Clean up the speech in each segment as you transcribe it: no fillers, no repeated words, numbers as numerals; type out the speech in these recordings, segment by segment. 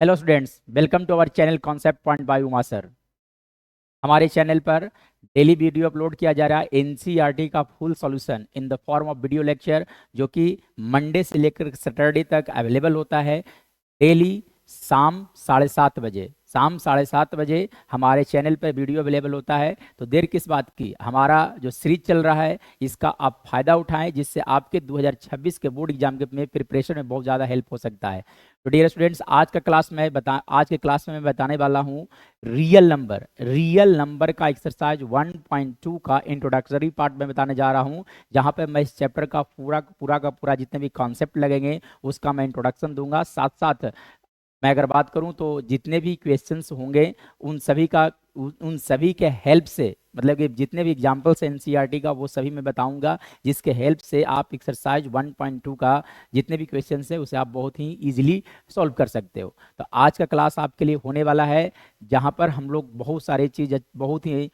Hello students, welcome to our channel concept point by Uma sir. हमारे channel पर daily video upload किया जा रहा है एनसीईआरटी का full solution in the form of video lecture, जो कि मंडे से लेकर सैटरडे तक अवेलेबल होता है। डेली शाम 7:30 बजे हमारे चैनल पर वीडियो अवेलेबल होता है। तो देर किस बात की, हमारा जो सीरीज चल रहा है इसका आप फायदा उठाएं, जिससे आपके 2026 के बोर्ड एग्जाम के में प्रिपरेशन में बहुत ज़्यादा हेल्प हो सकता है। तो डियर स्टूडेंट्स, आज के क्लास में मैं बताने वाला हूँ रियल नंबर का एक्सरसाइज 1.2 का इंट्रोडक्टरी पार्ट में बताने जा रहा हूँ, जहाँ पे मैं इस चैप्टर का पूरा जितने भी कॉन्सेप्ट लगेंगे उसका मैं इंट्रोडक्शन दूंगा। साथ साथ मैं अगर बात करूं तो जितने भी क्वेश्चंस होंगे उन सभी के हेल्प से, मतलब कि जितने भी एग्जांपल्स एनसीईआरटी का वो सभी मैं बताऊंगा, जिसके हेल्प से आप एक्सरसाइज 1.2 का जितने भी क्वेश्चंस है उसे आप बहुत ही इजीली सॉल्व कर सकते हो। तो आज का क्लास आपके लिए होने वाला है, जहां पर हम लोग बहुत सारे चीज़ बहुत ही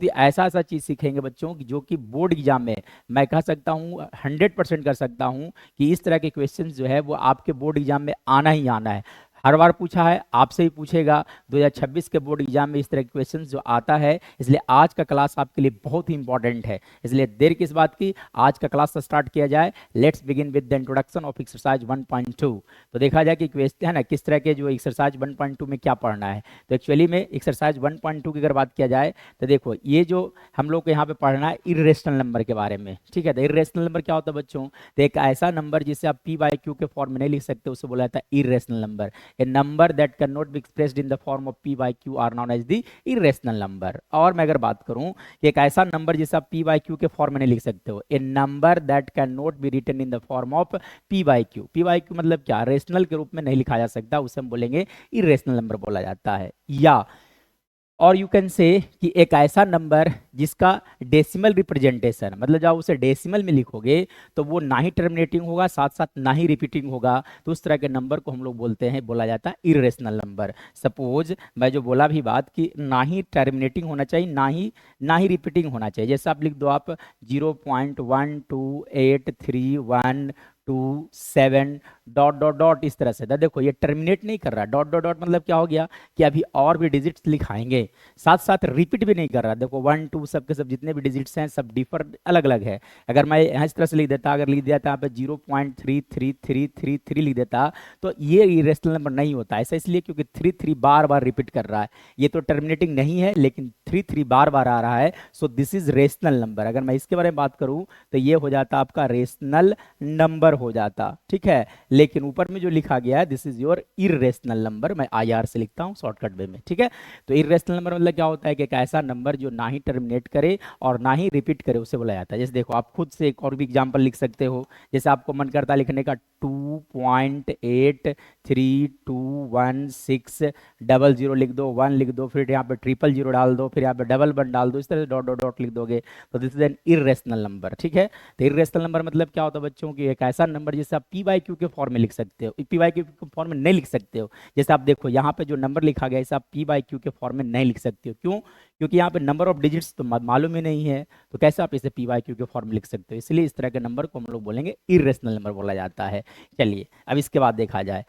ऐसा चीज़ सीखेंगे बच्चों की, जो कि बोर्ड एग्जाम में मैं कह सकता हूँ 100% कर सकता हूँ कि इस तरह के क्वेश्चंस जो है वो आपके बोर्ड एग्जाम में आना ही आना है। हर बार पूछा है, आपसे ही पूछेगा। 2026 के बोर्ड एग्जाम में इस तरह के क्वेश्चंस जो आता है, इसलिए आज का क्लास आपके लिए बहुत ही इंपॉर्टेंट है। इसलिए देर किस बात की, आज का क्लास स्टार्ट किया जाए। Let's begin with the introduction of exercise 1.2। तो देखा जाए कि क्वेश्चन है ना, किस तरह के जो एक्सरसाइज 1.2 में क्या पढ़ना है। तो एक्चुअली में एक्सरसाइज 1.2 की अगर बात किया जाए तो देखो, ये जो हम लोग को यहाँ पे पढ़ना है इर्रेशनल नंबर के बारे में, ठीक है। तो इर्रेशनल नंबर क्या होता है बच्चों? तो एक ऐसा नंबर जिसे आप पी बाई क्यू के फॉर्म में नहीं लिख सकते, उसे बोला जाता है irrational number. A number that cannot be expressed in the form of p by q are known as the irrational number। और मैं अगर बात करूं कि एक ऐसा नंबर जिसे आप p by q के फॉर्म में नहीं लिख सकते हो, a number that can not be written in the form of p by q। p by q मतलब क्या? रेशनल के रूप में नहीं लिखा जा सकता, उसे हम बोलेंगे इरेशनल नंबर बोला जाता है। या और यू कैन से कि एक ऐसा नंबर जिसका डेसिमल रिप्रेजेंटेशन, मतलब जब उसे डेसिमल में लिखोगे तो वो ना ही टर्मिनेटिंग होगा, साथ साथ ना ही रिपीटिंग होगा, तो उस तरह के नंबर को हम लोग बोला जाता है इरेशनल नंबर। सपोज मैं जो बोला भी बात कि ना ही टर्मिनेटिंग होना चाहिए, ना ही रिपीटिंग होना चाहिए। जैसे आप लिख दो, आप 0.12831 डॉट डॉट डॉट इस तरह से। देखो ये टर्मिनेट नहीं कर रहा, डॉट डॉट डॉट मतलब क्या हो गया कि अभी और भी डिजिट्स लिखाएंगे, साथ साथ रिपीट भी नहीं कर रहा। देखो 1 2 सब के सब जितने भी डिजिट्स हैं सब डिफर अलग अलग है। अगर मैं यहाँ इस तरह से लिख देता, अगर लिख दिया था यहाँ पे 0.33333 लिख देता, तो ये इरेशनल नंबर नहीं होता। ऐसा इसलिए क्योंकि 3 बार बार रिपीट कर रहा है। ये तो टर्मिनेटिंग नहीं है, लेकिन 3 बार बार आ रहा है, so this is rational number. अगर मैं इसके बारे में बात करूं तो ये हो जाता आपका रेशनल नंबर हो जाता, ठीक है। लेकिन ऊपर में जो लिखा गया है this is your irrational number, मैं आई आर से लिखता हूँ शॉर्टकट वे में, ठीक है। तो इरेशनल नंबर मतलब क्या होता है कि एक ऐसा नंबर जो ना ही टर्मिनेट करे और ना ही रिपीट करे, उसे बोला जाता है। जैसे देखो, आप खुद से एक और भी एग्जांपल लिख सकते हो। जैसे आपको मन करता है लिखने का 2.8321600 लिख दो, 1 लिख दो, फिर यहाँ पे 000 डाल दो, फिर यहाँ पे डबल 1 डाल दो, इस तरह से डॉट डॉट डॉट लिख दोगे, तो this is an irrational number, ठीक है। तो इरेशनल नंबर मतलब क्या होता है बच्चों की, एक ऐसा नंबर जिसे आप पी बाई क्यू के फॉर्म में लिख सकते हो, पी बाई क्यू के फॉर्म में नहीं लिख सकते हो। जैसे आप देखो यहाँ पे जो नंबर लिखा गया है इसे आप पी बाई क्यू के फॉर्म में नहीं लिख सकते हो। क्यों? क्योंकि यहाँ पे नंबर ऑफ डिजिट्स तो मालूम ही नहीं है, तो कैसे आप इसे पी बाई क्यू के फॉर्म में लिख सकते हो। इसलिए इस तरह के नंबर को हम लोग बोलेंगे इरेशनल नंबर बोला जाता है। चलिए अब इसके बाद देखा जाए।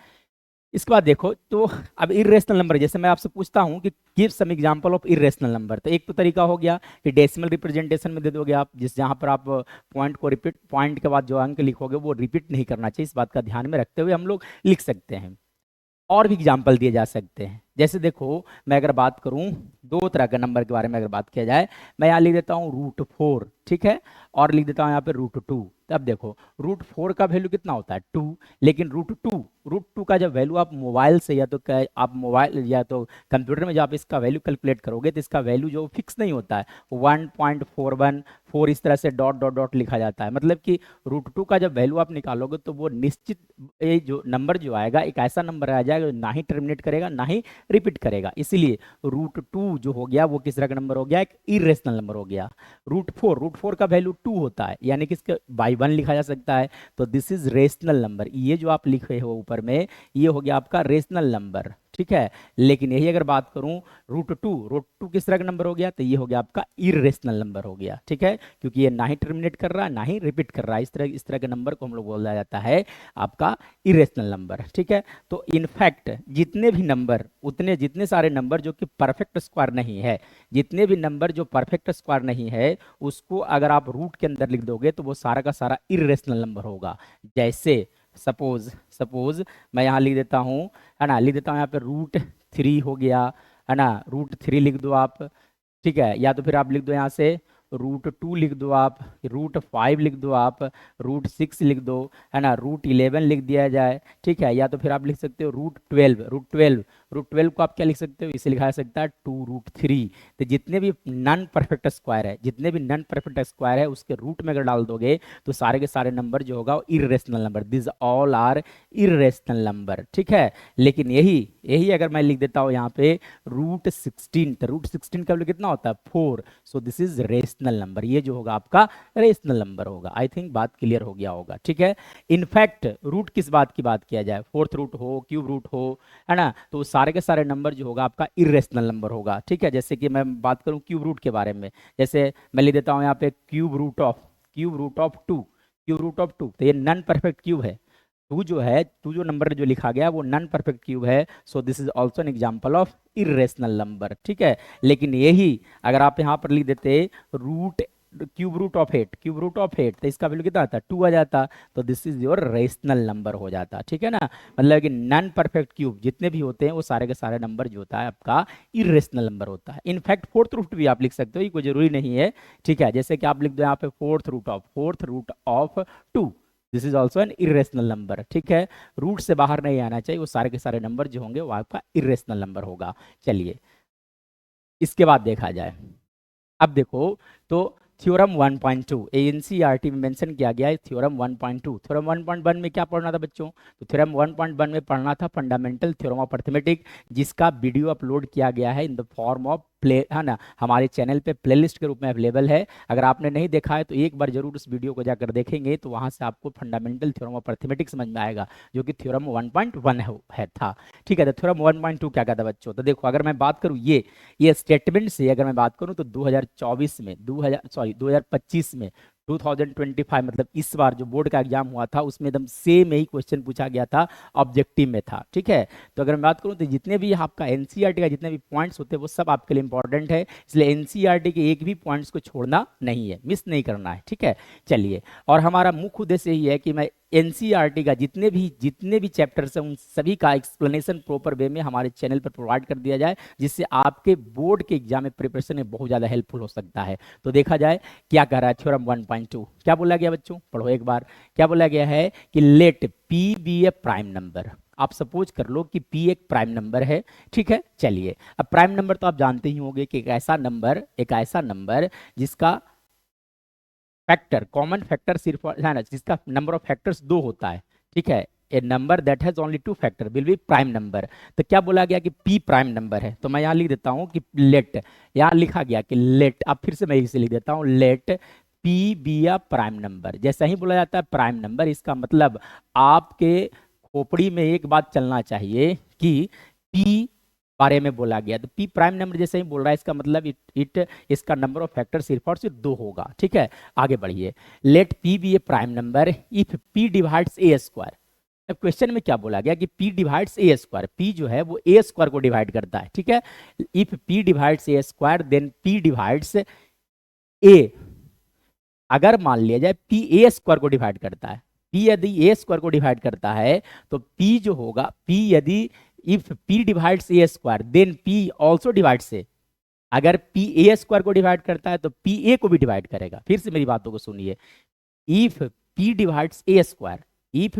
इसके बाद देखो, तो अब इरेशनल नंबर, जैसे मैं आपसे पूछता हूं कि give some example of irrational number, तो एक तो तरीका हो गया कि डेसिमल रिप्रेजेंटेशन में दे दोगे आप, जिस जहां पर आप पॉइंट के बाद जो अंक लिखोगे वो रिपीट नहीं करना चाहिए। इस बात का ध्यान में रखते हुए हम लोग लिख सकते हैं। और भी एग्जाम्पल दिए जा सकते हैं। जैसे देखो, मैं अगर बात करूं दो तरह के नंबर के बारे में अगर बात किया जाए, मैं यहाँ लिख देता हूँ √4, ठीक है, और लिख देता हूँ यहाँ पे √2। तब देखो √4 का वैल्यू कितना होता है 2, लेकिन √2 का जब वैल्यू आप मोबाइल से आप मोबाइल या तो कंप्यूटर में जब आप इसका वैल्यू कैलकुलेट करोगे तो इसका वैल्यू जो फिक्स नहीं होता है, 1.414 इस तरह से डॉट डॉट डॉट लिखा जाता है। मतलब कि √2 का जब वैल्यू आप निकालोगे तो वो निश्चित ये जो नंबर जो आएगा एक ऐसा नंबर आ जाएगा ना ही टर्मिनेट करेगा ना ही रिपीट करेगा। इसीलिए √2 जो हो गया वो किस तरह का नंबर हो गया? एक इरेशनल नंबर हो गया। √4 का वैल्यू 2 होता है, यानी कि इसके बाई 1 लिखा जा सकता है, तो दिस इज रेशनल नंबर। ये जो आप लिखे हो ऊपर में, ये हो गया आपका रेशनल नंबर, ठीक है। लेकिन यही अगर बात करूं रूट टू किस तरह का नंबर हो गया, तो ये हो गया आपका इरेशनल नंबर हो गया, ठीक है, क्योंकि ये ना ही टर्मिनेट कर रहा है ना ही रिपीट कर रहा है, इस तरह के नंबर को हम लोग बोला जाता है आपका इरेशनल नंबर, ठीक है। तो इनफैक्ट जितने भी नंबर जितने सारे नंबर जो कि परफेक्ट स्क्वायर नहीं है, जितने भी नंबर जो परफेक्ट स्क्वायर नहीं है, उसको अगर आप रूट के अंदर लिख दोगे तो वो सारा का सारा इरेशनल नंबर होगा। जैसे सपोज सपोज मैं यहाँ लिख देता हूँ, है ना, लिख देता हूँ यहाँ पे रूट 3 हो गया, है ना, रूट 3 लिख दो आप, ठीक है, या तो फिर आप लिख दो यहाँ से रूट 2 लिख दो आप, रूट 5 लिख दो आप, रूट 6 लिख दो, है ना, रूट 11 लिख दिया जाए, ठीक है, या तो फिर आप लिख सकते हो रूट 12 को आप क्या लिख सकते हो, इसे लिखा जा सकता है 2√3। तो जितने भी नॉन परफेक्ट स्क्वायर है, जितने भी नॉन परफेक्ट स्क्वायर है उसके रूट में अगर डाल दोगे तो सारे के सारे नंबर जो होगा irrational number, this all are irrational number, ठीक है। लेकिन यही यही अगर मैं लिख देता हूँ यहाँ पे रूट 16, तो रूट 16 का वैल्यू कितना होता है 4, so this is rational number, ये जो होगा आपका रेशनल नंबर होगा। आई थिंक बात क्लियर हो गया होगा, ठीक है। इनफैक्ट रूट किस बात की बात किया जाए, फोर्थ रूट हो, क्यूब रूट हो, है ना, तो सारे के सारे नंबर जो होगा आपका इरेशनल नंबर होगा, ठीक है। जैसे कि मैं बात करूं क्यूब रूट के बारे में, जैसे मैं लिख देता हूं यहाँ पे क्यूब रूट ऑफ 2, तो ये नॉन परफेक्ट क्यूब है, टू जो नंबर जो लिखा गया वो नॉन परफेक्ट क्यूब है, so this is also an example of irrational number, ठीक है। लेकिन यही अगर आप यहाँ पर लिख देते रूट क्यूब रूट ऑफ 8, तो इसका वैल्यू कितना आता 2 आ जाता, तो this is your rational number हो जाता, ठीक है ना। मतलब कि नॉन परफेक्ट क्यूब जितने भी होते हैं वो सारे के सारे नंबर जो होता है आपका इरेशनल नंबर होता है। इनफैक्ट फोर्थ रूट भी आप लिख सकते हो, ये कोई जरूरी नहीं है, ठीक है। जैसे कि आप लिख दो यहाँ पे fourth root of 2, this is also an irrational number, ठीक है। रूट से बाहर नहीं आना चाहिए, वो सारे के सारे नंबर जो होंगे वो आपका इरेशनल नंबर होगा। चलिए इसके बाद देखा जाए, अब देखो तो थ्योरम 1.2 एनसीईआरटी में मेंशन किया गया है, थ्योरम 1.2। थ्योरम 1.1 में क्या पढ़ना था बच्चों, तो थ्योरम 1.1 में पढ़ना था फंडामेंटल थ्योरम ऑफ अर्थमेटिक, जिसका वीडियो अपलोड किया गया है इन द फॉर्म ऑफ प्ले, है ना, हमारे चैनल पे प्लेलिस्ट के रूप में अवेलेबल है। अगर आपने नहीं देखा है तो एक बार जरूर उस वीडियो को जाकर देखेंगे, तो वहां से आपको फंडामेंटल थ्योरम ऑफ अर्थमेटिक समझ में आएगा, जो कि थ्योरम 1.1 है था, ठीक है। तो थ्योरम 1.2 क्या कहता है बच्चों, तो देखो अगर मैं बात करूँ ये स्टेटमेंट से अगर मैं बात करूं तो 2024 में 2025 में 2025 मतलब इस बार जो बोर्ड का एग्जाम हुआ था उसमें एकदम सेम यही क्वेश्चन पूछा गया था, ऑब्जेक्टिव में था, ठीक है। तो अगर मैं बात करूं तो जितने भी आपका एनसीईआरटी का जितने भी पॉइंट्स होते हैं वो सब आपके लिए इंपॉर्टेंट है, इसलिए एनसीईआरटी के एक भी पॉइंट्स को छोड़ना नहीं है, मिस नहीं करना है, ठीक है। चलिए, और हमारा मुख्य उद्देश्य यही है कि मैं एनसीईआरटी का जितने भी चैप्टर्स हैं उन सभी का एक्सप्लेनेशन प्रॉपर वे में हमारे चैनल पर प्रोवाइड कर दिया जाए, जिससे आपके बोर्ड के एग्जाम में प्रिपरेशन में बहुत ज़्यादा हेल्पफुल हो सकता है। तो देखा जाए क्या कह रहा है थ्योरम 1.2, क्या बोला गया बच्चों, पढ़ो एक बार। क्या बोला गया है कि late P B a prime number, आप सपोज कर लो कि P एक प्राइम नंबर है, ठीक है। चलिए अब प्राइम नंबर तो आप जानते ही होंगे कि एक ऐसा नंबर जिसका फैक्टर, कॉमन फैक्टर सिर्फ है ना, जिसका नंबर ऑफ फैक्टर्स 2 होता है, ठीक है। A number that has only 2 factor will be prime number. तो क्या बोला गया कि P प्राइम नंबर है, तो मैं यहाँ लिख देता हूँ कि लेट, यहाँ लिखा गया कि लेट, अब फिर से मैं इसे लिख देता हूँ, let P be a prime number. जैसा ही बोला जाता है प्राइम नंबर, इसका मतलब आपके खोपड़ी में एक बात चलना चाहिए कि P बारे में बोला गया, तो P प्राइम नंबर जैसे ही बोल रहा है इसका मतलब इट इसका नंबर ऑफ फैक्टर सिर्फ और सिर्फ 2 होगा, ठीक है। आगे बढ़िए, let P be a prime number if P divides a square. अब क्वेश्चन में क्या बोला गया कि P divides a square, P जो है वो ए स्क्वायर को डिवाइड करता है, ठीक है। If P divides a square then P divides a, अगर मान लिया जाए P ए स्क्वायर को डिवाइड करता है, P यदि ए स्क्वायर को डिवाइड करता है तो P जो होगा, P यदि if P divides a square then P also divides a, अगर P ए स्क्वायर को डिवाइड करता है तो P ए को भी डिवाइड करेगा। फिर से मेरी बातों को सुनिए, if P divides a square, if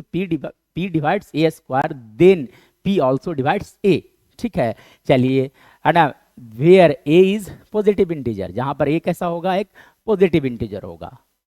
P divides a square then P also divides a, ठीक है। चलिए, है ना, where a is positive integer, जहां पर ए कैसा होगा, एक पॉजिटिव इंटीजर होगा,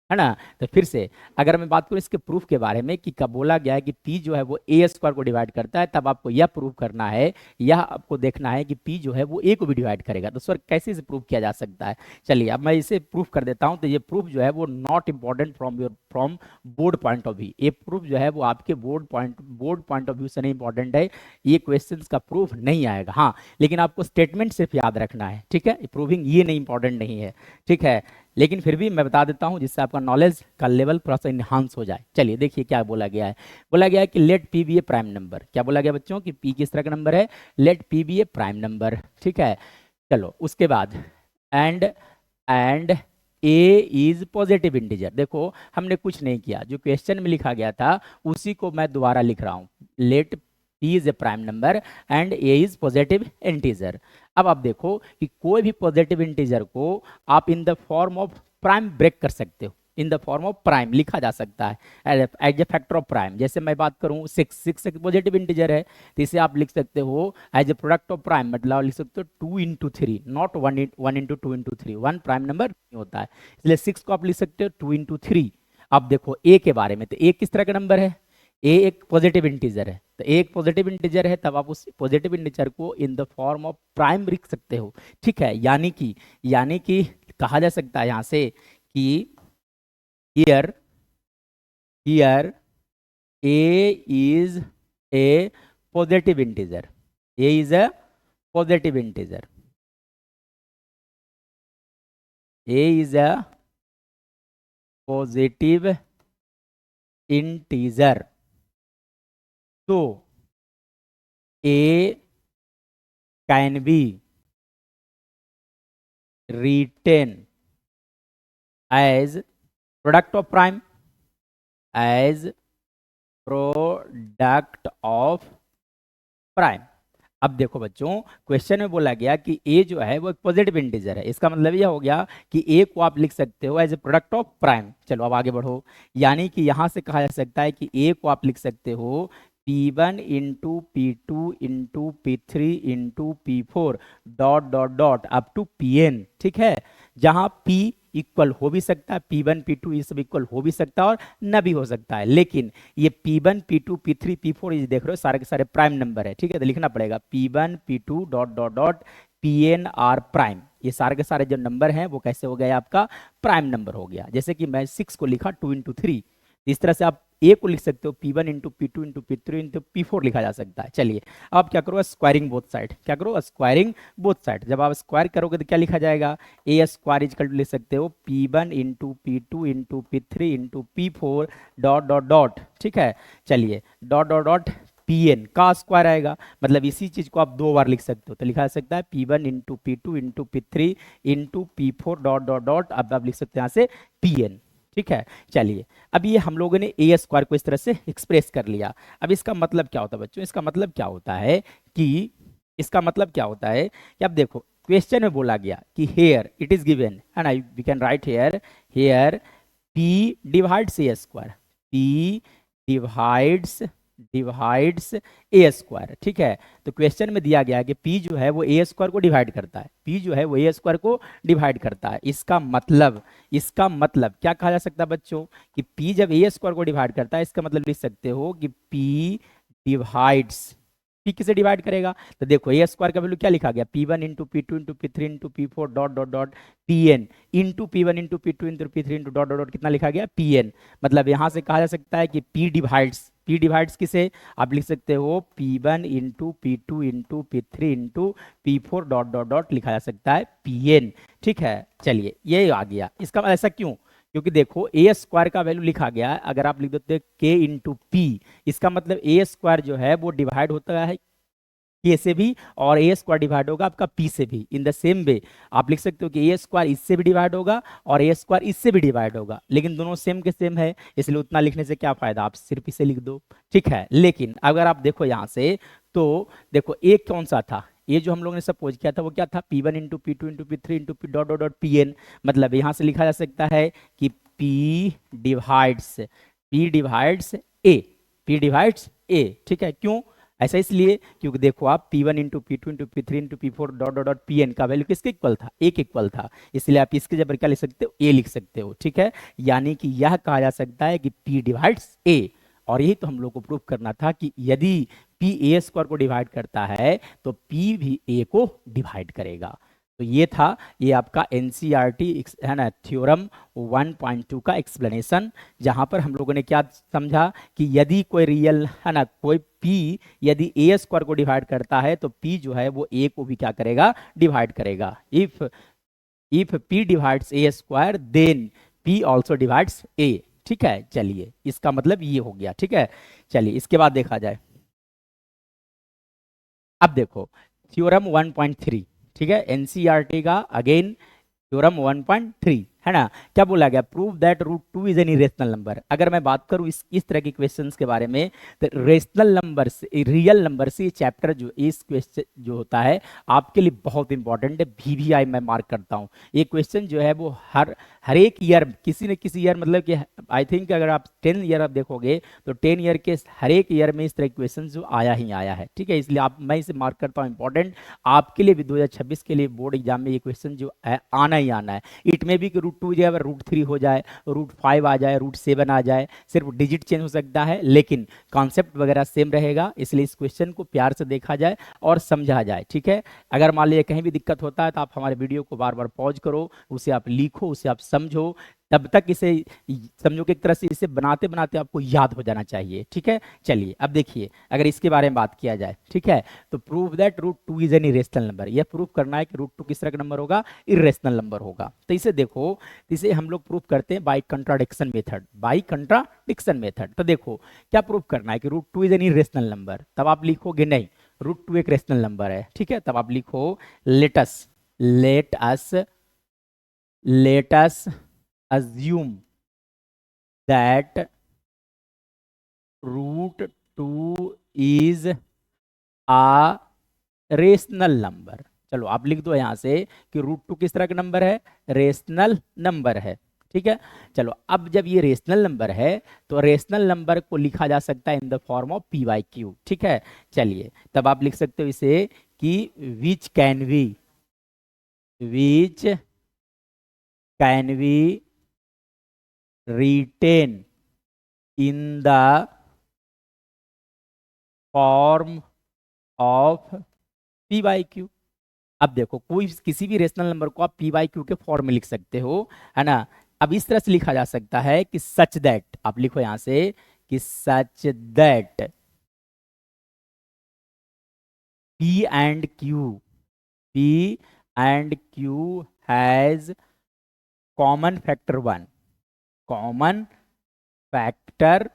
है ना। तो फिर से अगर मैं बात करूं इसके प्रूफ के बारे में कि कब बोला गया है कि पी जो है वो ए स्क्वायर को डिवाइड करता है, तब आपको यह प्रूफ करना है, यह आपको देखना है कि पी जो है वो ए को भी डिवाइड करेगा। तो सर कैसे इसे प्रूफ किया जा सकता है, चलिए अब मैं इसे प्रूफ कर देता हूं। तो ये प्रूफ जो है वो not important from board point of view. ये प्रूफ जो है वो आपके बोर्ड पॉइंट ऑफ व्यू से नहीं इंपॉर्टेंट है, ये क्वेश्चन का प्रूफ नहीं आएगा। हाँ, लेकिन आपको स्टेटमेंट सिर्फ याद रखना है, ठीक है। प्रूविंग ये नहीं इंपॉर्टेंट नहीं है, ठीक है। लेकिन फिर भी मैं बता देता हूं जिससे आपका नॉलेज का लेवल थोड़ा सा इन्हांस हो जाए। चलिए देखिए क्या बोला गया है। बोला गया है कि late P B a prime number. क्या बोला गया बच्चों कि पी किस तरह का नंबर है, late P B a prime number, ठीक है। चलो उसके बाद and a is positive integer. देखो हमने कुछ नहीं किया, जो क्वेश्चन में लिखा गया था उसी को मैं दोबारा लिख रहा हूं। Let P is a prime number and a is positive integer. अब आप देखो कि कोई भी पॉजिटिव इंटीजर को आप in the form of prime break कर सकते हो, in the form of prime लिखा जा सकता है as a factor of prime. जैसे मैं बात करूं 6 एक पॉजिटिव इंटीजर है, तो इसे आप लिख सकते हो as a product of prime, मतलब लिख सकते हो 2 into 3, not 1 into 2 into 3। 1 prime number नहीं होता है, इसलिए 6 को आप लिख सकते हो 2 into 3। अब देखो ए के बारे में, तो ए किस तरह का नंबर है, ए एक पॉजिटिव इंटीजर है। तो ए एक पॉजिटिव इंटीजर है, तब आप उस पॉजिटिव इंटीजर को इन द फॉर्म ऑफ प्राइम लिख सकते हो, ठीक है। यानी कि कहा जा सकता है यहां से कि here here a is a positive integer, a is a positive integer, a is a positive integer. तो a can be written as product of prime, as product of prime। अब देखो बच्चों क्वेश्चन में बोला गया कि a जो है वो एक पॉजिटिव इंटीजर है, इसका मतलब यह हो गया कि a को आप लिख सकते हो as a product of prime. चलो अब आगे बढ़ो, यानी कि यहां से कहा जा सकता है कि a को आप लिख सकते हो P1 into P2 into P3 into P4 dot dot dot up to Pn, ठीक है। जहां P इक्वल हो भी सकता है, P1 P2 ये सब इक्वल हो भी सकता है और न भी हो सकता है, लेकिन ये P1 P2 P3 P4 ये देख रहे हो सारे के सारे प्राइम नंबर है, ठीक है। तो लिखना पड़ेगा P1 P2 dot dot dot Pn are prime. ये सारे के सारे जो नंबर हैं वो कैसे हो गया आपका प्राइम नंबर हो गया। जैसे कि मैं 6 को लिखा 2 into 3, इस तरह से आप ए को लिख सकते हो P1 into P2 into P3 into P4 लिखा जा सकता है। चलिए अब आप क्या करो, स्क्वायरिंग बोथ साइड। क्या करो, स्क्वायरिंग बोथ साइड। जब आप स्क्वायर करोगे तो क्या लिखा जाएगा, ए स्क्वायर इजकल टू लिख सकते हो P1 into P2 into P3 into P4 dot dot dot, ठीक है। चलिए डॉट डॉट डॉट Pn का स्क्वायर आएगा, मतलब इसी चीज को आप 2 बार लिख सकते हो। तो लिखा जा सकता है P1 into P2 into P3 into P4 dot dot dot, अब आप लिख सकते हैं यहाँ से Pn, ठीक है। चलिए अब ये हम लोगों ने ए स्क्वायर को इस तरह से एक्सप्रेस कर लिया। अब इसका मतलब क्या होता है बच्चों, इसका मतलब क्या होता है कि अब देखो क्वेश्चन में बोला गया कि here it is given and I we can write here P divides a square, P divides a square, ठीक है। तो क्वेश्चन में दिया गया है कि पी जो है वो ए स्क्वायर को डिवाइड करता है, पी जो है वो ए स्क्वायर को डिवाइड करता है। इसका मतलब क्या कहा जा सकता है बच्चों कि पी जब ए स्क्वायर को डिवाइड करता है, इसका मतलब लिख सकते हो कि पी डिवाइड्स, पी किसे डिवाइड करेगा। तो देखो ए स्क्वायर का वैल्यू क्या लिखा गया, P1 into P2 into P3 into P4 dot dot dot Pn into P1 into P2 into P3 into dot dot dot कितना लिखा गया Pn। मतलब यहां से कहा जा सकता है कि P डिवाइड्स किसे आप लिख सकते हो P1 into P2 into P3 into P4 dot dot dot लिखा जा सकता है Pn, ठीक है। चलिए ये आ गया, इसका ऐसा क्यों, क्योंकि देखो ए स्क्वायर का वैल्यू लिखा गया है, अगर आप लिख देते हैं के इंटू पी, इसका मतलब ए स्क्वायर जो है वो डिवाइड होता है के से भी और ए स्क्वायर डिवाइड होगा आपका पी से भी। इन द सेम वे आप लिख सकते हो कि ए स्क्वायर इससे भी डिवाइड होगा और ए स्क्वायर इससे भी डिवाइड होगा, लेकिन दोनों सेम के सेम है, इसलिए उतना लिखने से क्या फायदा, आप सिर्फ इसे लिख दो, ठीक है। लेकिन अगर आप देखो यहाँ से, तो देखो ए कौन सा था, ये जो हम लोगों ने सपोज किया था वो क्या था P1 into P2 into P3 into P dot dot dot Pn। मतलब यहाँ से लिखा जा सकता है कि P डिवाइड्स ए, ठीक है। क्यों, ऐसा इसलिए क्योंकि देखो आप P1 into P2 into P3 into P4 dot dot dot Pn का वैल्यू किसके इक्वल था, एक इक्वल था, इसलिए आप इसके जगह क्या लिख सकते हो, ए लिख सकते हो, ठीक है। यानी कि यह कहा जा सकता है कि P डिवाइड्स ए, और यही तो हम लोग को प्रूव करना था कि यदि P ए स्क्वायर को डिवाइड करता है तो P भी ए को डिवाइड करेगा। तो ये था, ये आपका एनसीईआरटी है ना थ्योरम 1.2 का एक्सप्लेनेशन, जहां पर हम लोगों ने क्या समझा कि यदि कोई रियल है ना, कोई P यदि ए स्क्वायर को डिवाइड करता है तो P जो है वो ए को भी क्या करेगा, डिवाइड करेगा। If P divides a square then P also divides a, ठीक है। चलिए इसका मतलब ये हो गया, ठीक है। चलिए इसके बाद देखा जाए, अब देखो थ्योरम 1.3, ठीक है, एनसीईआरटी का अगेन थ्योरम 1.3 है ना, क्या बोला गया, prove that root two is an irrational number. अगर मैं बात करूं इस तरह के क्वेश्चंस के बारे में, तो रेशनल नंबर से, रियल नंबर से, ये चैप्टर जो इस क्वेश्चन जो होता है आपके लिए बहुत इंपॉर्टेंट है, VVI मैं मार्क करता हूं। ये क्वेश्चन जो है वो हर एक ईयर, किसी न किसी ईयर, मतलब कि आई थिंक अगर आप 10 ईयर आप देखोगे तो 10 ईयर के हर एक ईयर में इस तरह के क्वेश्चन जो आया ही आया है, ठीक है। इसलिए मैं इसे मार्क करता हूँ इंपॉर्टेंट, आपके लिए भी 2026 के लिए बोर्ड एग्जाम में ये क्वेश्चन जो है आना ही आना है। इट में भी कि रूट टू जो रूट 3 हो जाए, रूट 5 आ जाए, रूट 7 आ जाए, सिर्फ डिजिट चेंज हो सकता है, लेकिन कॉन्सेप्ट वगैरह सेम रहेगा। इसलिए इस क्वेश्चन को प्यार से देखा जाए और समझा जाए, ठीक है। अगर मान लीजिए कहीं भी दिक्कत होता है तो आप हमारे वीडियो को बार बार पॉज करो, उसे आप लिखो, उसे आप समझो, तब तक इसे समझो कि एक तरह से इसे बनाते बनाते आपको याद हो जाना चाहिए, ठीक है। चलिए अब देखिए, अगर इसके बारे में बात किया जाए, ठीक है, तो prove that root two is an irrational number, यह प्रूव करना है कि रूट टू किस तरह का नंबर होगा, इरेशनल नंबर होगा। तो इसे देखो, इसे हम लोग प्रूव करते हैं by contradiction method, by contradiction method. तो देखो क्या प्रूव करना है कि root two is an irrational number, तब आप लिखोगे नहीं रूट टू एक रेशनल नंबर है, ठीक है, तब आप लिखो let us assume that root 2 is a rational number. चलो आप लिख दो यहां से कि रूट टू किस तरह का नंबर है, रेशनल नंबर है, ठीक है। चलो अब जब ये रेशनल नंबर है तो रेशनल नंबर को लिखा जा सकता है इन the form of P by Q, ठीक है। चलिए तब आप लिख सकते हो इसे कि विच can be written in the form of p by q। अब देखो कोई किसी भी रेशनल नंबर को आप p by q के फॉर्म में लिख सकते हो, है ना। अब इस तरह से लिखा जा सकता है कि सच दैट, आप लिखो यहां से कि such that p and q has common factor 1, common factor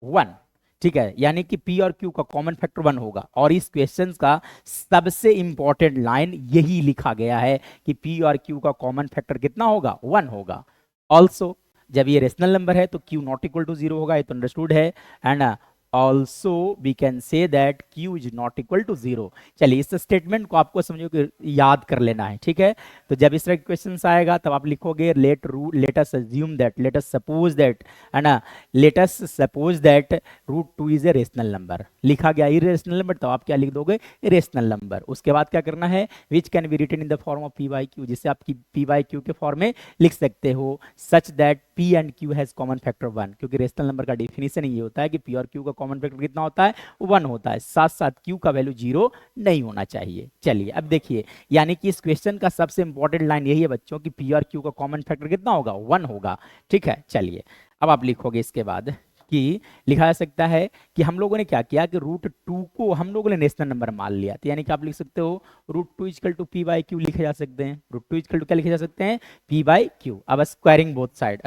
1, ठीक है। यानी कि P और Q का कॉमन फैक्टर 1 होगा, और इस क्वेश्चन का सबसे इंपॉर्टेंट लाइन यही लिखा गया है कि P और Q का कॉमन फैक्टर कितना होगा, 1 होगा। ऑल्सो जब ये रेशनल नंबर है तो Q नॉट इक्वल टू 0 होगा, ये तो अंडरस्टूड है ना। Also we can say that Q is not equal to 0। चलिए इस स्टेटमेंट को आपको समझो कि याद कर लेना है, ठीक है। तो जब इस तरह क्वेश्चन आएगा तब आप लिखोगे let us assume that, let us suppose that, है ना, let us suppose that root two is a rational number. लिखा गया इरेशनल नंबर, तो आप क्या लिख दोगे, इरेशनल नंबर। उसके बाद क्या करना है, which can be written in the form of P by Q, जिसे आप पी बाई क्यू के फॉर्म में लिख सकते हो, such that P and Q has common factor 1, क्योंकि रेशनल नंबर का डेफिनेशन ये होता है कि पी और क्यू का कॉमन फैक्टर कितना होता है, 1 होता है, साथ साथ क्यू का वैल्यू 0 नहीं होना चाहिए। चलिए अब देखिए, यानी कि इस क्वेश्चन का सबसे इंपॉर्टेंट लाइन यही है बच्चों की पी और क्यू का कॉमन फैक्टर कितना होगा, 1 होगा, ठीक है। चलिए अब आप लिखोगे इसके बाद कि लिखा जा सकता है कि हम लोगों ने क्या किया कि रूट टू को हम लोगों ने नेशनल नंबर मान लिया, तो यानी कि आप लिख सकते हो root two equal to P by Q लिखे जा सकते हैं, रूट टू इजकल टू क्या लिखे जा सकते हैं, पी बाई क्यू। अब स्क्वायरिंग बोथ साइड,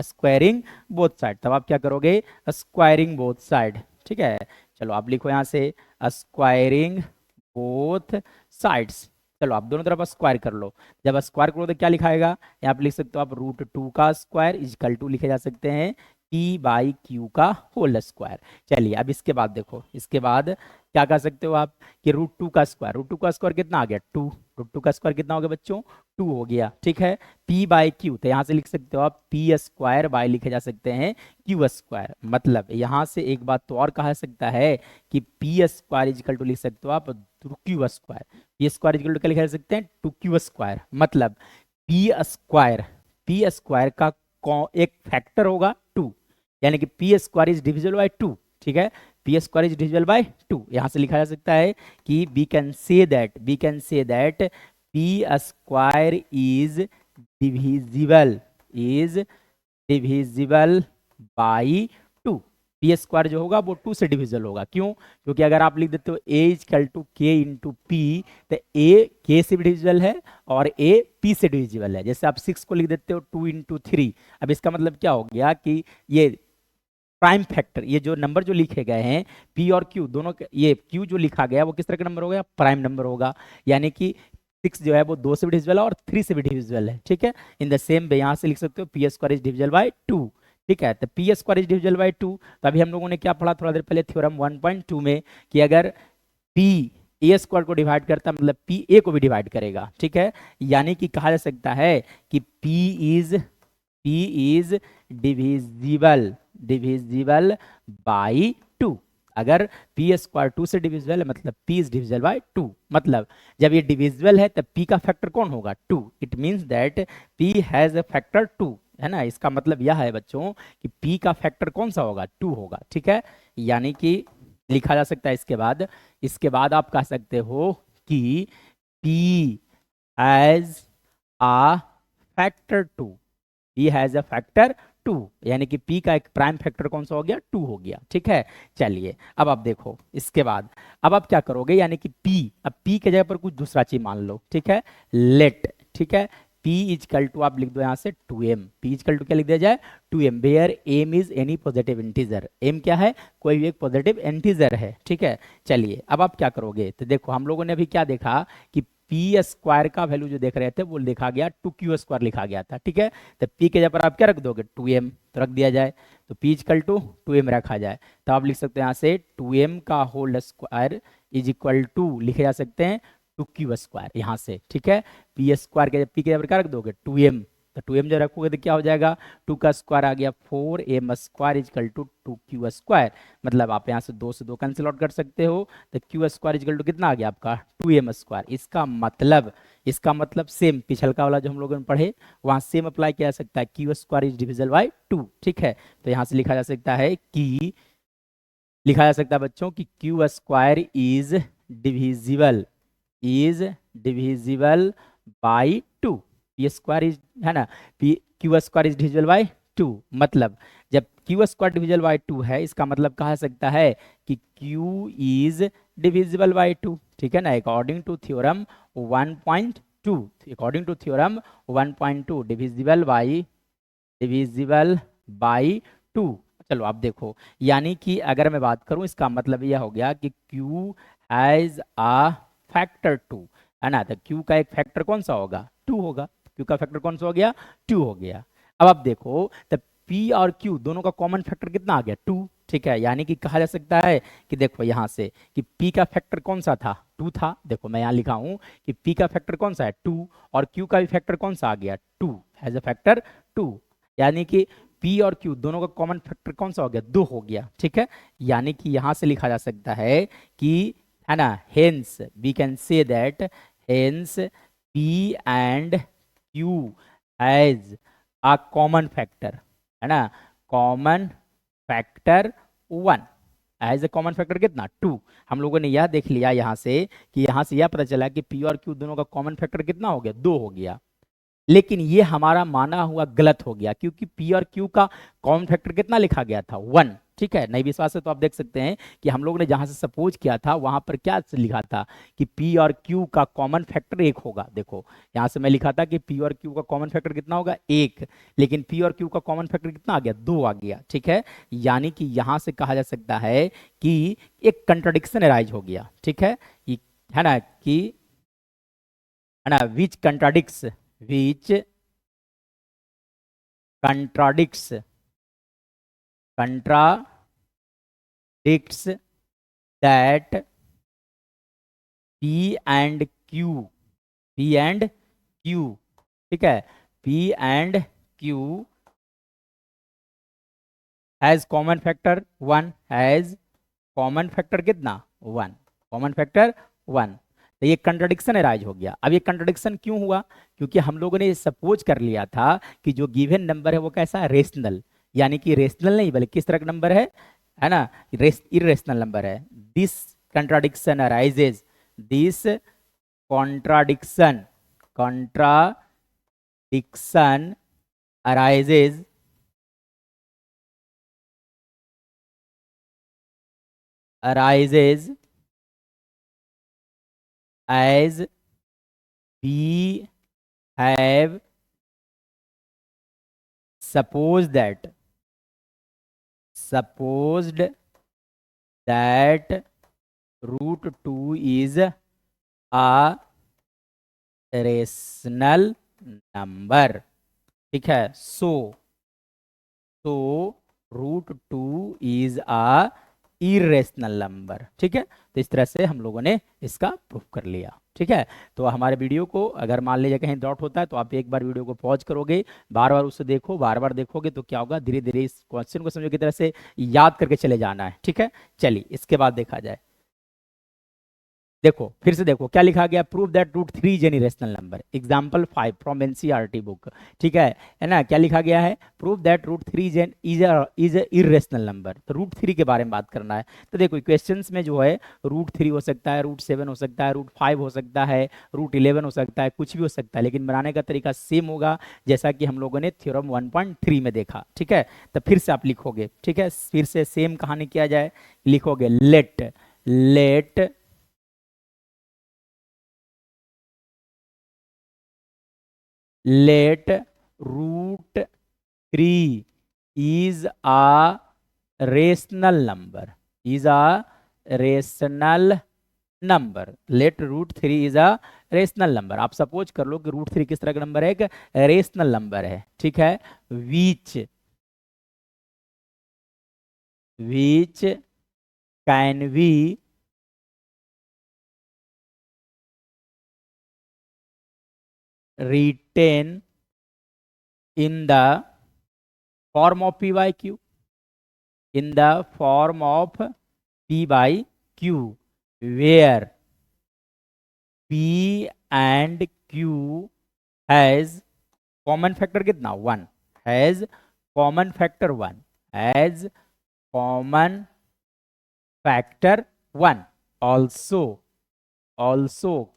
तब आप क्या करोगे, स्क्वायरिंग बोथ साइड, ठीक है। चलो आप लिखो यहां से स्क्वायरिंग बोथ साइड्स। चलो आप दोनों तरफ स्क्वायर कर लो, जब स्क्वायर करो तो क्या लिखाएगा, यहाँ पे लिख सकते हो आप रूट टू का स्क्वायर इजकल टू लिखे जा सकते हैं पी बाई क्यू का होल स्क्वायर। चलिए अब इसके बाद देखो, इसके बाद क्या कर सकते हो आप कि √2 का स्क्वायर, √2 का स्क्वायर कितना आ गया 2, √2 का स्क्वायर कितना हो गया बच्चों 2 हो गया, ठीक है। पी बाई क्यू, तो यहाँ से लिख सकते हो आप पी स्क्वायर बाई लिखे जा सकते हैं क्यू स्क्वायर। मतलब यहाँ से एक बात तो और कहा सकता है कि पी स्क्वायर इजिकल टू लिख सकते हो आप Q square, P square equal to क्या लिखा जा सकते हैं 2 क्यू स्क्वायर। मतलब पी स्क्वायर, पी स्क्वायर का एक फैक्टर होगा 2, यानी कि P square is divisible by 2, ठीक है। P square is divisible by 2, यहां से लिखा जा सकता है कि we can say that P square is divisible by 2। P square जो होगा वो 2 से डिविजिबल होगा, क्यों? क्योंकि अगर आप लिख देते हो ए इजकल टू के इंटू पी, तो ए के से भी डिविजिबल है और ए पी से डिविजिबल है। जैसे आप 6 को लिख देते हो 2 इंटू 3, अब इसका मतलब क्या हो गया कि ये प्राइम फैक्टर, ये जो नंबर जो लिखे गए हैं पी और क्यू दोनों के, ये क्यू जो लिखा गया वो किस तरह का नंबर होगा, प्राइम नंबर होगा। यानी कि 6 जो है वो 2 से भी डिविजिबल है और 3 से भी डिविजिबल है, ठीक है। इन द सेम वे यहाँ से लिख सकते हो P square is divisible by 2, ठीक है। तो P square is divisible by 2, तो अभी हम लोगों ने क्या पढ़ा थोड़ा देर पहले थ्योरम 1.2 में कि अगर पी ए स्क्वायर को डिवाइड करता है मतलब पी ए को भी डिवाइड करेगा, ठीक है। यानी कि कहा जा सकता है कि P is divisible divisible by 2। अगर पी स्क्वायर 2 से डिविजिबल है मतलब पी इज डिविजिबल बाई 2। मतलब जब ये डिविजिबल है तब पी का फैक्टर कौन होगा 2। It means that P has a factor 2, है ना। इसका मतलब यह है बच्चों कि पी का फैक्टर कौन सा होगा 2 होगा, ठीक है। यानी कि लिखा जा सकता है इसके बाद आप कह सकते हो कि P has a factor 2, P has a factor 2, यानी कि पी का एक प्राइम फैक्टर कौन सा हो गया 2 हो गया, ठीक है। चलिए अब आप देखो इसके बाद अब आप क्या करोगे, यानी कि पी, अब पी के जगह पर कुछ दूसरा चीज मान लो, ठीक है। लेट, ठीक है, P इजकल टू आप लिख दो यहाँ से 2m, P इजकल टू क्या लिख दिया जाए 2m, where m is any positive integer, m क्या है कोई भी एक पॉजिटिव इंटीजर है, ठीक है। चलिए अब आप क्या करोगे, तो देखो हम लोगों ने अभी क्या देखा कि पी स्क्वायर का वैल्यू जो देख रहे थे वो लिखा गया 2q स्क्वायर लिखा गया था, ठीक है। तो p के जगह पर आप क्या रख दोगे 2m, तो रख दिया जाए, तो p इजकल टू 2m रखा जाए, तो आप लिख सकते हैं यहाँ से 2m का whole square is equal to लिखे जा सकते हैं 2q स्क्वायर यहाँ से, ठीक है। पी स्क्वायर के पी के जगह पर क्या रख दोगे 2m, तो 2m जो रखोगे तो क्या हो जाएगा 2 का स्क्वायर आ गया 4m square equal to 2q square. मतलब आप यहाँ से 2 से 2 कैंसिल आउट कर सकते हो, तो q स्क्वायर इजकल टू कितना आ गया आपका 2m स्क्वायर। इसका मतलब सेम पिछलका वाला जो हम लोगों ने पढ़े वहाँ सेम अप्लाई किया जा सकता है, q square is divisible by 2, ठीक है। तो यहाँ से लिखा जा सकता है कि लिखा जा सकता है बच्चों कि q square divisible is divisible by 2, P square is, है ना, P Q square is divisible by 2। मतलब जब क्यू स्क्वायर डिविजिबल बाई 2 है इसका मतलब कहा सकता है कि क्यू इज डिविजिबल बाई 2, ठीक है ना। According to theorem 1.2, according to theorem 1.2 divisible by 2। चलो आप देखो, यानी कि अगर मैं बात करूं इसका मतलब यह हो गया कि Q हैज आ फैक्टर 2, है ना। तो Q का एक फैक्टर कौन सा होगा 2 होगा, Q का फैक्टर कौन सा हो गया 2 हो गया। अब आप देखो तो P और Q दोनों का कॉमन फैक्टर कितना आ गया 2, ठीक है। यानी कि कहा जा सकता है कि देखो यहाँ से कि P का फैक्टर कौन सा था 2 था, देखो मैं यहाँ लिखा हूं कि P का फैक्टर कौन सा है 2 और Q का भी फैक्टर कौन सा आ गया 2, हैज अ फैक्टर 2। यानी कि P और Q दोनों का कॉमन फैक्टर कौन सा हो गया 2 हो गया, ठीक है। यानी कि यहां से लिखा जा सकता है कि, है ना, hence we can say that hence P and Q has a common factor, है ना, common factor 1, as a common factor कितना 2। हम लोगों ने यह देख लिया यहाँ से कि यहाँ से यह पता चला कि P और Q दोनों का कॉमन फैक्टर कितना हो गया 2 हो गया। लेकिन ये हमारा माना हुआ गलत हो गया क्योंकि P और Q का कॉमन फैक्टर कितना लिखा गया था 1, ठीक है। नहीं विश्वास है तो आप देख सकते हैं कि हम लोगों ने जहां से सपोज किया था वहां पर क्या लिखा था कि P और Q का कॉमन फैक्टर 1 होगा। देखो यहां से मैं लिखा था कि P और Q का कॉमन फैक्टर कितना होगा 1, लेकिन P और Q का कॉमन फैक्टर कितना आ गया 2 आ गया, ठीक है। यानी कि यहां से कहा जा सकता है कि एक कंट्राडिक्शन अराइज हो गया, ठीक है। है ना कि, है ना, विच कंट्राडिक्स contradicts that P and Q, P and Q, ठीक है, P and Q has common factor 1, has common factor कितना 1, कॉमन फैक्टर 1। तो ये कंट्राडिक्शन अराइज हो गया। अब ये कंट्राडिक्शन क्यों हुआ? क्योंकि हम लोगों ने सपोज कर लिया था कि जो गिवन नंबर है वो कैसा है, रेशनल, यानी कि रेशनल नहीं बल्कि किस तरह का नंबर है ना, इरेशनल नंबर है। This contradiction arises, this contradiction, contradiction arises arises as we have supposed that root 2 is a rational number, ठीक है। so root 2 is a irrational number, ठीक है। तो इस तरह से हम लोगों ने इसका प्रूफ कर लिया, ठीक है। तो हमारे वीडियो को अगर मान लीजिए कहीं डाउट होता है तो आप एक बार वीडियो को पॉज करोगे, बार बार उसे देखो, बार बार देखोगे तो क्या होगा, धीरे धीरे इस क्वेश्चन को समझो की तरह से याद करके चले जाना है, ठीक है। चलिए इसके बाद देखा जाए, देखो फिर से देखो क्या लिखा गया, prove that root 3 is an irrational number, example 5 from NCERT book, ठीक है ना। क्या लिखा गया है, prove that root 3 is a irrational number. तो रूट 3 के बारे में बात करना है। तो देखो क्वेश्चंस में जो है रूट 3 हो सकता है, रूट 7 हो सकता है, रूट 5 हो सकता है, रूट 11 हो सकता है, कुछ भी हो सकता है, लेकिन बनाने का तरीका सेम होगा जैसा कि हम लोगों ने थ्योरम 1.3 में देखा, ठीक है। तो फिर से आप लिखोगे, ठीक है, फिर से सेम कहानी किया जाए, लिखोगे late root 3 is a rational number, is a rational number, let root 3 is a rational number. आप सपोज कर लो कि रूट 3 किस तरह का नंबर है, एक रेशनल नंबर है, ठीक है। which can be written in the form of p by q, in the form of p by q, where p and q has common factor कितना 1, has common factor 1, has common factor 1, also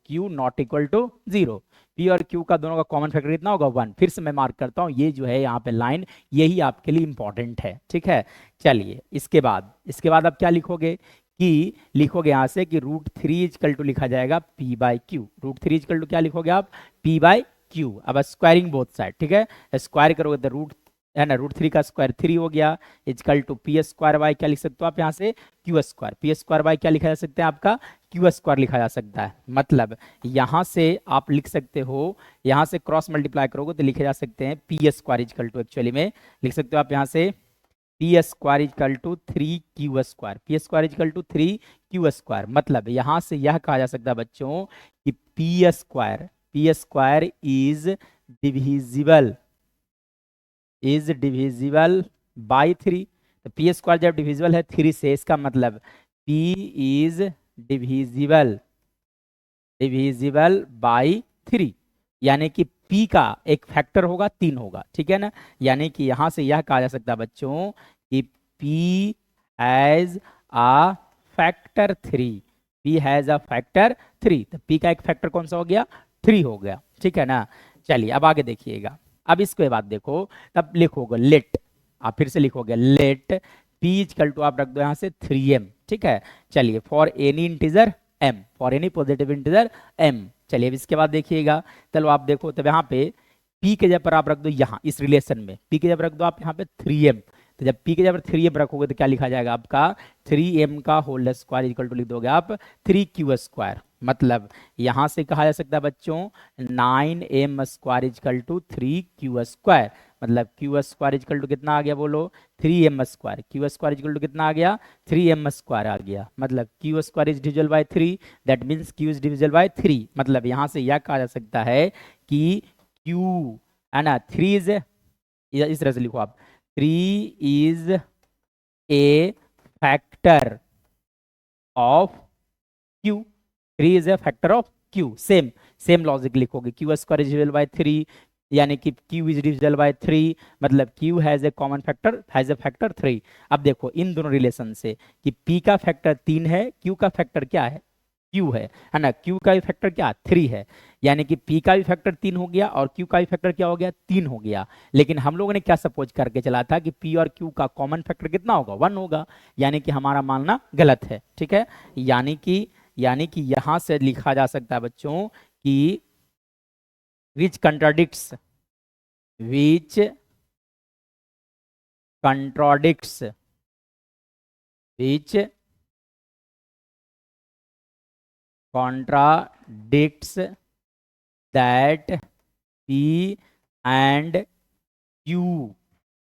q not equal to 0, p और q का दोनों का common factor कितना होगा 1। फिर से मैं मार्क करता हूं, ये जो है यहाँ पे लाइन यही आपके लिए इंपॉर्टेंट है, ठीक है। चलिए इसके बाद आप क्या लिखोगे कि लिखोगे यहाँ से कि रूट 3 इजकल टू लिखा जाएगा p by Q, root 3 equal to क्या लिखोगे आप, p बाई क्यू। अब स्क्वायरिंग बोथ साइड, ठीक है, स्क्वायर करोगे तो रूट है ना, रूट 3 का स्क्वायर 3 हो गया, equal to P square by क्या लिख सकते हो आप यहाँ से Q square, P square by क्या लिखा जा सकता है आपका क्यू स्क्वायर लिखा जा सकता है। मतलब यहाँ से आप लिख सकते हो, यहाँ से क्रॉस मल्टीप्लाई करोगे तो लिखे जा सकते हैं P square equal to, actually में लिख सकते हो आप यहाँ से P square equal to 3 Q square, P square equal to 3 Q square. मतलब यहाँ से यह कहा जा सकता है बच्चों कि P square is divisible by 3। तो पी स्क्वायर जब डिविजिबल है 3 से, इसका मतलब p इज डिविजिबल बाई 3, यानी कि p का एक फैक्टर होगा 3 होगा, ठीक है ना। यानी कि यहां से यह कहा जा सकता है बच्चों कि p has a factor 3, p has a factor 3। तो p का एक फैक्टर कौन सा हो गया 3 हो गया, ठीक है ना। चलिए अब आगे देखिएगा, अब इसके बाद देखो, तब लिखोगे लेट, आप फिर से लिखोगे लेट p इजकल टू आप रख दो यहाँ से 3m, ठीक है। चलिए for any integer m, for any positive integer m। चलिए अब इसके बाद देखिएगा, चलो आप देखो तब यहाँ पे p के जगह पर आप रख दो, यहाँ इस रिलेशन में p के जगह पर रख दो आप यहाँ पे 3m। तो जब p के जगह 3m रखोगे तो क्या लिखा जाएगा आपका 3m का होल स्क्वायर इक्वल टू लिख दोगे आप 3q स्क्वायर। मतलब यहां से कहा जा सकता है बच्चों 9m square equal to 3q square. मतलब q स्क्वायर इक्वल टू कितना आ गया बोलो 3m square. q square equal to कितना आ गया 3m स्क्वायर आ गया। मतलब q square is divisible by 3, that means q is divisible by 3। मतलब यहां से यह कहा जा सकता है कि q है ना 3 इज, इस तरह से लिखो आप 3 is A factor of q, 3 is A factor of q। Same logic लिखोगे q square is divisible by 3, यानी कि q इज डिविजिबल बाय 3, मतलब q has a common factor, has a factor 3। अब देखो इन दोनों रिलेशन से कि p का फैक्टर 3 है, q का फैक्टर क्या है q है ना। q का भी फैक्टर क्या 3 है, यानी कि p का भी फैक्टर 3 हो गया और q का भी फैक्टर क्या हो गया 3 हो गया। लेकिन हम लोगों ने क्या सपोज करके चला था कि p और q का कॉमन फैक्टर कितना होगा 1 होगा, यानी कि हमारा मानना गलत है। ठीक है, यानी कि यहां से लिखा जा सकता है बच्चों कि विच contradicts contradicts which contradicts that p and q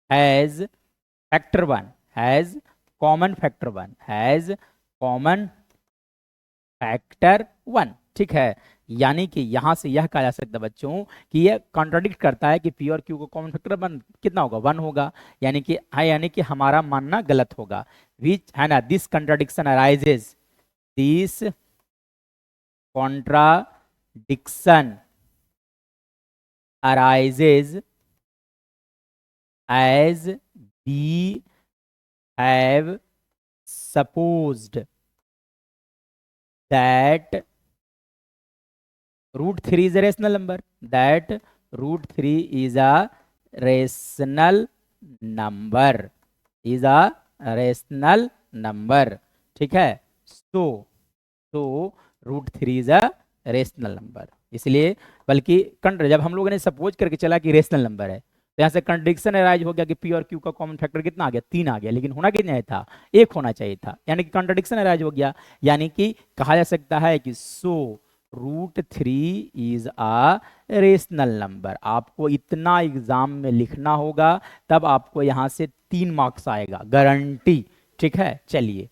has factor 1, has common factor 1, has common factor 1। ठीक है, यानी कि यहां से यह कहा जा सकता है बच्चों कि यह कॉन्ट्राडिक्ट करता है कि p और q को कॉमन फैक्टर 1 कितना होगा 1 होगा, यानी कि हमारा मानना गलत होगा। विच है ना, this contradiction arises, this contradiction arises as we have supposed that √3 is a rational number, that √3 is a rational number, is a rational number। ठीक है, so √3 is a rational number। इसलिए बल्कि जब हम लोगों ने सपोज करके चला कि रेशनल नंबर है तो यहाँ से कंट्रडिक्शन अराइज हो गया कि p और q का कॉमन फैक्टर कितना आ गया 3 आ गया, लेकिन होना कितना था 1 होना चाहिए था, यानी कि कंट्रडिक्शन अराइज हो गया। यानी कि कहा जा सकता है कि सो √3 इज अ रेशनल नंबर। आपको इतना एग्जाम में लिखना होगा तब आपको यहां से 3 मार्क्स आएगा गारंटी। ठीक है, चलिए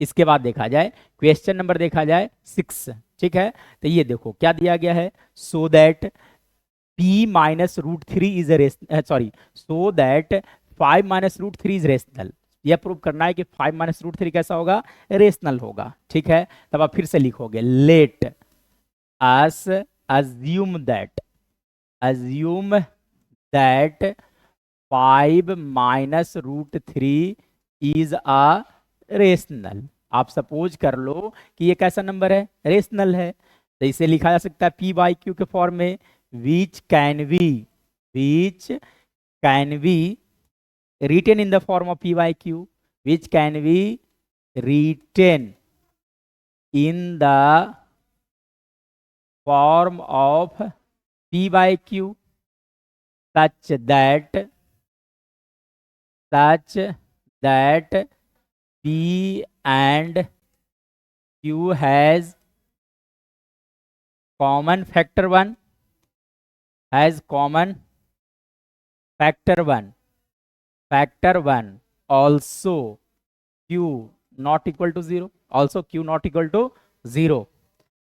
इसके बाद देखा जाए क्वेश्चन नंबर देखा जाए 6। ठीक है, तो ये देखो क्या दिया गया है, so that p minus √3 is sorry so that 5 minus √3 is rational. यह प्रूव करना है कि 5 माइनस √3 कैसा होगा रेशनल होगा। ठीक है, तब आप फिर से लिखोगे let us assume that 5 minus √3 is a rational. आप सपोज कर लो कि ये कैसा नंबर है रेशनल है, तो इसे लिखा जा सकता है p बाई क्यू के फॉर्म में, which can be written in the form of p by q, which can be written in the form of p by q such that p and q has common factor 1, has common factor 1 also q not equal to 0, also q not equal to 0।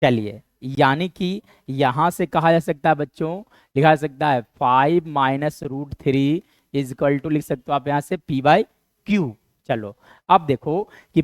चलिए, यानी कि यहां से कहा जा सकता है बच्चों, लिखा जा सकता है 5 माइनस √3 इज इक्वल टू, लिख सकते हो आप यहां से p बाई क्यू। चलो अब देखो कि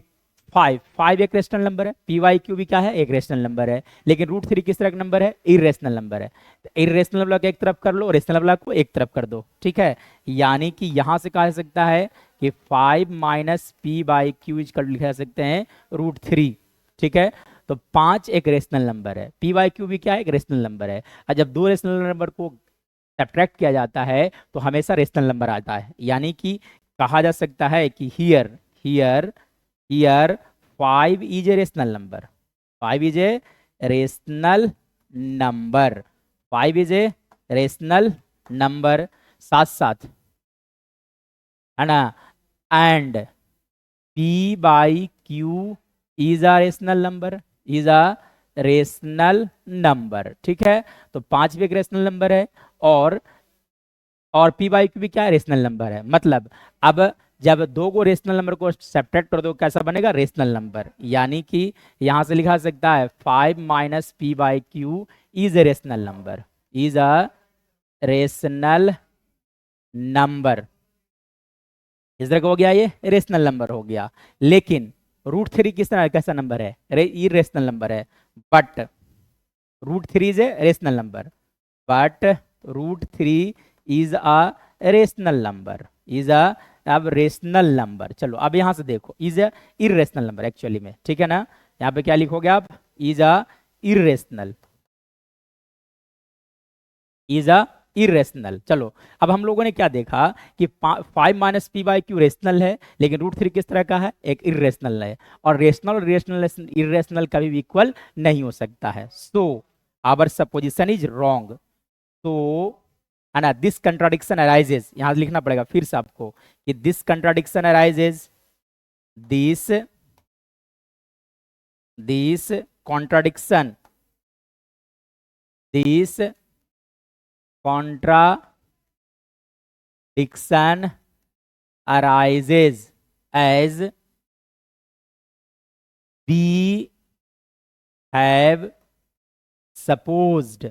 5 एक रेशनल नंबर है, p बाई क्यू भी क्या है एक रेशनल नंबर है, लेकिन √3 किस तरह का नंबर है इरेशनल नंबर है। इरेशनल नंबर को एक तरफ कर लो, रेशनल नंबर को एक तरफ कर दो। ठीक है, यानी कि यहां से कहा जा सकता है कि 5 minus p by Q equal लिखा जा सकते हैं √3। ठीक है, तो 5 एक रेशनल नंबर है, p बाई क्यू भी क्या है एक रेशनल नंबर है, और जब दो रेशनल नंबर को सब्ट्रैक्ट किया जाता है तो हमेशा रेशनल नंबर आता है। यानी कि कहा जा सकता है कि here 5 is a rational number, 5 is a rational number, 5 is a rational number. साथ साथ है ना, and P by Q is a rational number, is a rational number, ठीक है। तो 5 भी एक रेशनल नंबर है, और पी बाई क्यू भी क्या है, रेशनल नंबर है। मतलब अब जब दो को रेशनल नंबर को सेपरेट कर दो कैसा बनेगा, रेशनल नंबर। यानी कि यहां से लिखा सकता है 5 minus P by Q is a rational number, is a rational number. इस तरह का हो गया, ये रेशनल नंबर हो गया। लेकिन √3 किस तरह कैसा नंबर है, इरेशनल नंबर है। But √3 is a rational number, but √3 is a rational number, is a अब रेशनल नंबर। चलो अब यहां से देखो, is a irrational number actually में, ठीक है ना। यहाँ पे क्या लिखोगे आप, is a irrational, is a irrational. चलो अब हम लोगों ने क्या देखा कि 5 minus P by Q rational है, लेकिन √3 किस तरह का है, एक इरेशनल है। और रेशनल और इरेशनल कभी भी इक्वल नहीं हो सकता है। So our supposition is wrong. तो है ना, दिस कंट्राडिक्शन अराइजेज, यहां लिखना पड़ेगा फिर से आपको कि this contradiction arises, this this contradiction, this contradiction arises as we have supposed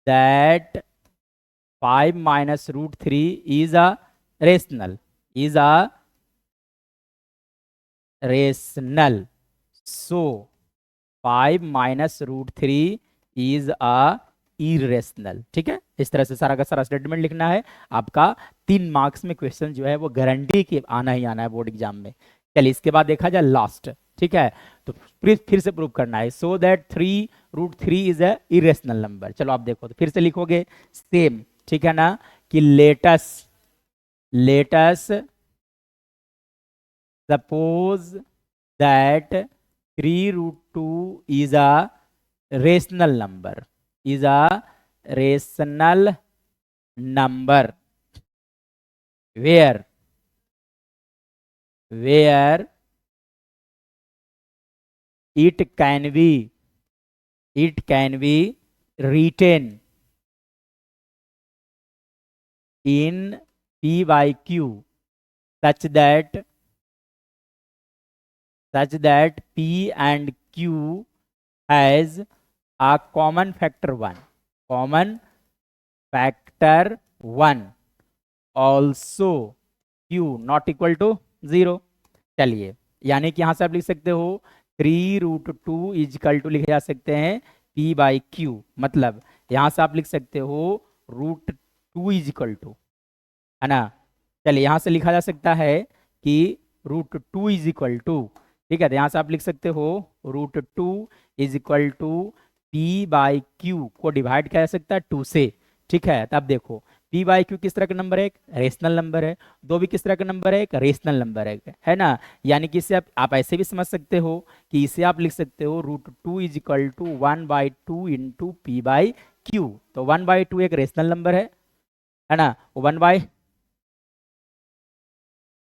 that 5 minus √3 is a rational, is a rational. So 5 minus √3 is a irrational, ठीक है। इस तरह से सारा का सारा स्टेटमेंट लिखना है आपका। 3 मार्क्स में क्वेश्चन जो है वो गारंटी के आना ही आना है बोर्ड एग्जाम में। चलिए इसके बाद देखा जाए लास्ट, ठीक है। तो फिर से प्रूव करना है, so that 3√3 is a irrational number. चलो आप देखो, तो फिर से लिखोगे सेम, ठीक है ना, कि let's suppose that 3√2 is a rational number, is a rational number where it can be written in p by q such that p and q has a common factor 1, common factor 1, also q not equal to 0। चलिए यानी कि यहां से आप लिख सकते हो 3√2 is equal to लिखे जा सकते हैं p बाई क्यू। मतलब यहां से आप लिख सकते हो √2 इजकल टू, है ना। चलिए यहां से लिखा जा सकता है कि √2 इज इक्वल टू, ठीक है। तो यहां से आप लिख सकते हो √2 is equal to P by Q को डिवाइड किया जा सकता है 2 से, ठीक है। तब देखो पी बाई क्यू किस तरह का नंबर है, एक रेशनल नंबर है। 2 भी किस तरह का नंबर है, एक रेशनल नंबर है ना। यानी कि इसे आप ऐसे भी समझ सकते हो कि इसे आप लिख सकते हो √2 is equal to 1/2 into P by Q. तो 1/2 एक रेशनल नंबर है ना, 1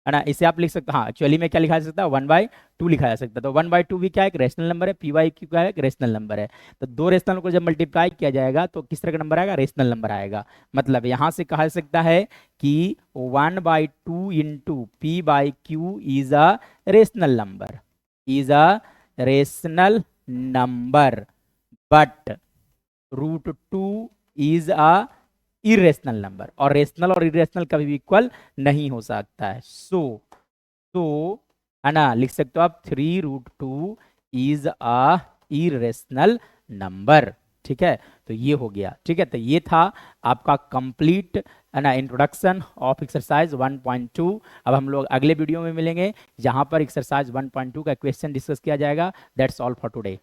है ना। इसे आप लिख सकते हो, हाँ एक्चुअली में क्या लिखा जा सकता है 1/2 लिखा जा सकता है। तो 1/2 भी क्या है, एक रेशनल नंबर है। पी बाई क्यू क्या है, एक रेशनल नंबर है। तो दो रेशनल को जब मल्टीप्लाई किया जाएगा तो किस तरह का नंबर आएगा, रेशनल नंबर आएगा। मतलब यहां से कहा जा सकता है कि 1/2 into P by Q is a rational number, is a rational number, but √2 is a irrational number. और रेशनल और इरेशनल कभी भी इक्वल नहीं हो सकता है। सो है ना, लिख सकते हो आप 3√2 इज अ इरेशनल नंबर, ठीक है। तो ये हो गया, ठीक है। तो ये था आपका कंप्लीट, है ना, इंट्रोडक्शन ऑफ एक्सरसाइज 1.2। अब हम लोग अगले वीडियो में मिलेंगे जहां पर एक्सरसाइज 1.2 का क्वेश्चन डिस्कस किया जाएगा। That's all for today.